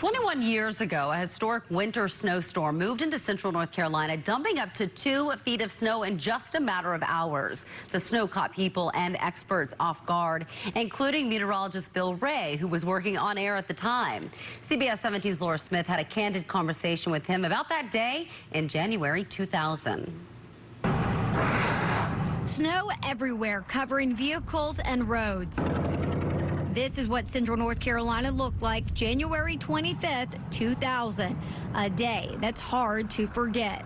21 years ago, a historic winter snowstorm moved into central North Carolina, dumping up to 2 feet of snow in just a matter of hours. The snow caught people and experts off guard, including meteorologist Bill Ray, who was working on air at the time. CBS 17's Laura Smith had a candid conversation with him about that day in January 2000. Snow everywhere, covering vehicles and roads. This is what central North Carolina looked like January 25th, 2000, a day that's hard to forget.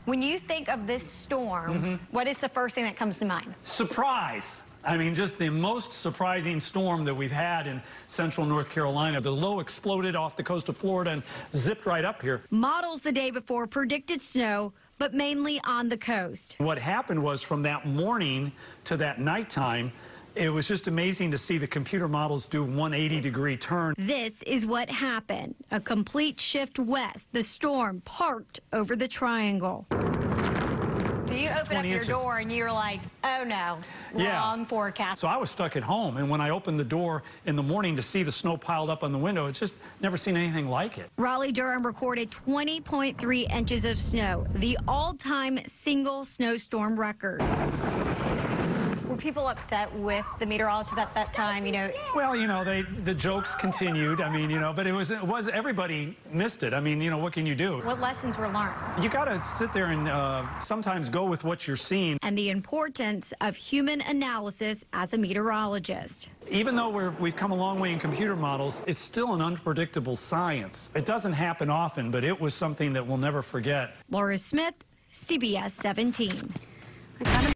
When you think of this storm, what is the first thing that comes to mind? Surprise. I mean, just the most surprising storm that we've had in central North Carolina. The low exploded off the coast of Florida and zipped right up here. Models the day before predicted snow, but mainly on the coast. What happened was from that morning to that nighttime, it was just amazing to see the computer models do 180-degree turn. This is what happened. A complete shift west. The storm parked over the triangle. You open up your door and you're like, oh no, wrong forecast. So I was stuck at home, and when I opened the door in the morning to see the snow piled up on the window, it's just never seen anything like it. Raleigh-Durham recorded 20.3 inches of snow, the all-time single snowstorm record. Were people upset with the meteorologists at that time, you know? Well, you know, the jokes continued. I mean, you know, but it was everybody missed it. I mean, you know, what can you do? What lessons were learned? You got to sit there and sometimes go with what you're seeing. And the importance of human analysis as a meteorologist. Even though we've come a long way in computer models, it's still an unpredictable science. It doesn't happen often, but it was something that we'll never forget. Laura Smith, CBS 17.